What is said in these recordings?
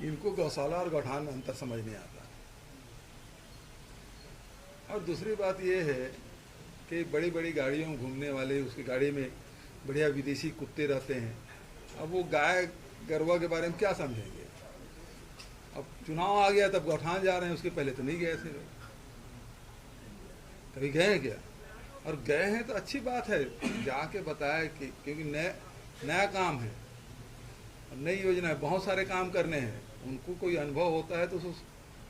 इनको गौशाला और गौठान में अंतर समझ नहीं आता। और दूसरी बात ये है कि बड़ी बड़ी गाड़ियों में घूमने वाले, उसकी गाड़ी में बढ़िया विदेशी कुत्ते रहते हैं। अब वो गाय गरवा के बारे में क्या समझेंगे? अब चुनाव आ गया तब गौठान जा रहे हैं, उसके पहले तो नहीं गए थे। कभी गए हैं क्या? और गए हैं तो अच्छी बात है, जाके बताया कि क्योंकि नया काम है, नई योजना है, बहुत सारे काम करने हैं, उनको कोई अनुभव होता है तो उसको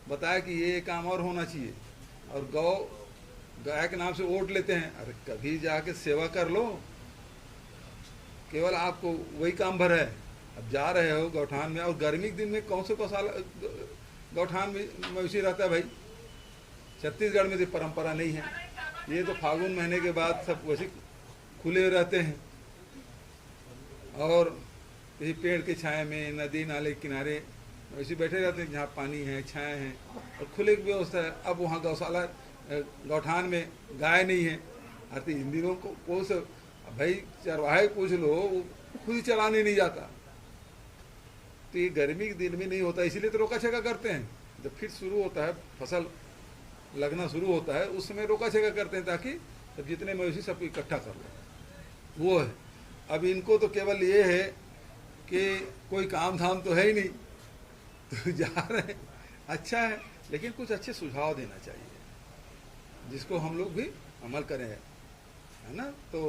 बताया कि ये काम और होना चाहिए। और गाय के नाम से वोट लेते हैं। अरे कभी जाके सेवा कर लो, केवल आपको वही काम भर है। अब जा रहे हो गौठान में, और गर्मी के दिन में कौन से गौशाला गौठान में मवेशी रहता है भाई? छत्तीसगढ़ में तो परंपरा नहीं है। ये तो फागुन महीने के बाद सब वैसे खुले रहते हैं, और यही पेड़ के छाए में, नदी नाले के किनारे वैसे बैठे रहते हैं, जहाँ पानी है, छाए हैं और खुले की व्यवस्था है। अब वहाँ गौशाला गौठान में गाय नहीं है। अरे इन दिनों को से भाई चरवाहे पूछ लो, वो खुद ही चलाने नहीं जाता। तो ये गर्मी के दिन में नहीं होता, इसीलिए तो रोका छेका करते हैं। जब फिर शुरू होता है, फसल लगना शुरू होता है, उस समय रोका छेका करते हैं, ताकि सब जितने मवेशी सबको इकट्ठा कर लो। वो है। अब इनको तो केवल ये है कि कोई काम धाम तो है ही नहीं, तो जा रहे हैं। अच्छा है, लेकिन कुछ अच्छे सुझाव देना चाहिए जिसको हम लोग भी अमल करें, है ना। तो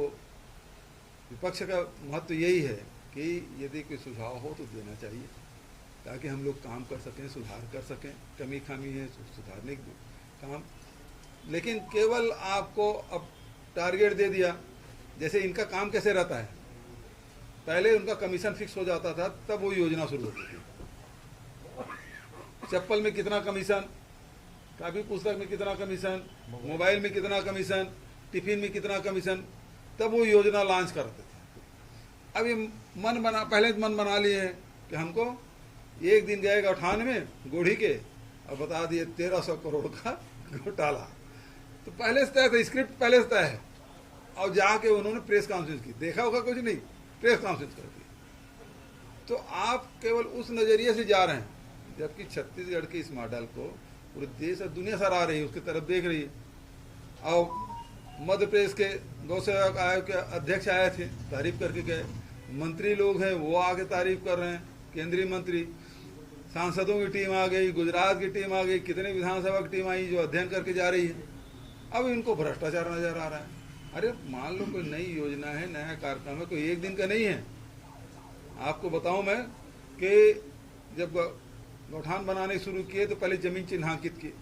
विपक्ष का महत्व यही है कि यदि कोई सुझाव हो तो देना चाहिए, ताकि हम लोग काम कर सकें, सुधार कर सकें। कमी खामी है सुधारने की काम। लेकिन केवल आपको अब टारगेट दे दिया, जैसे इनका काम कैसे रहता है, पहले उनका कमीशन फिक्स हो जाता था, तब वो योजना शुरू होती थी। चप्पल में कितना कमीशन, कापी पुस्तक में कितना कमीशन, मोबाइल में कितना कमीशन, टिफिन में कितना कमीशन, तब वो योजना लॉन्च करते थे। अब ये पहले मन बना लिए हैं कि हमको एक दिन गए गौठान में गोढ़ी के और बता दिए 1300 करोड़ का घोटाला। तो पहले से तय था, स्क्रिप्ट पहले से तय है। और जाके उन्होंने प्रेस कॉन्फ्रेंस की, देखा होगा कुछ नहीं, प्रेस कॉन्फ्रेंस कर दी। तो आप केवल उस नजरिए से जा रहे हैं, जबकि छत्तीसगढ़ के इस मॉडल को पूरे देश और दुनिया सर आ रही है, उसकी तरफ देख रही है। और मध्य प्रदेश के गौ सेवक आयोग के अध्यक्ष आए थे, तारीफ करके गए। मंत्री लोग हैं वो आके तारीफ कर रहे हैं, केंद्रीय मंत्री, सांसदों की टीम आ गई, गुजरात की टीम आ गई, कितने विधानसभा की टीम आई जो अध्ययन करके जा रही है। अब इनको भ्रष्टाचार नजर आ रहा है। अरे मान लो कोई नई योजना है, नया कार्यक्रम है, कोई एक दिन का नहीं है। आपको बताऊं मैं कि जब गौठान बनाने शुरू किए तो पहले जमीन चिन्हांकित की,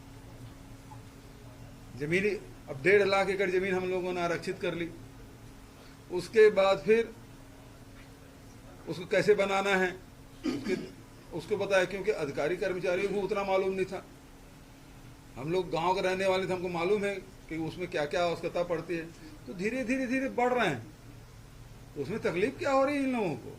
जमीन अब 1.5 लाख एकड़ जमीन हम लोगों ने आरक्षित कर ली। उसके बाद फिर उसको कैसे बनाना है उसको बताया, क्योंकि अधिकारी कर्मचारियों को उतना मालूम नहीं था। हम लोग गांव के रहने वाले थे, हमको मालूम है कि उसमें क्या क्या आवश्यकता पड़ती है। तो धीरे धीरे धीरे बढ़ रहे हैं। तो उसमें तकलीफ क्या हो रही है इन लोगों को?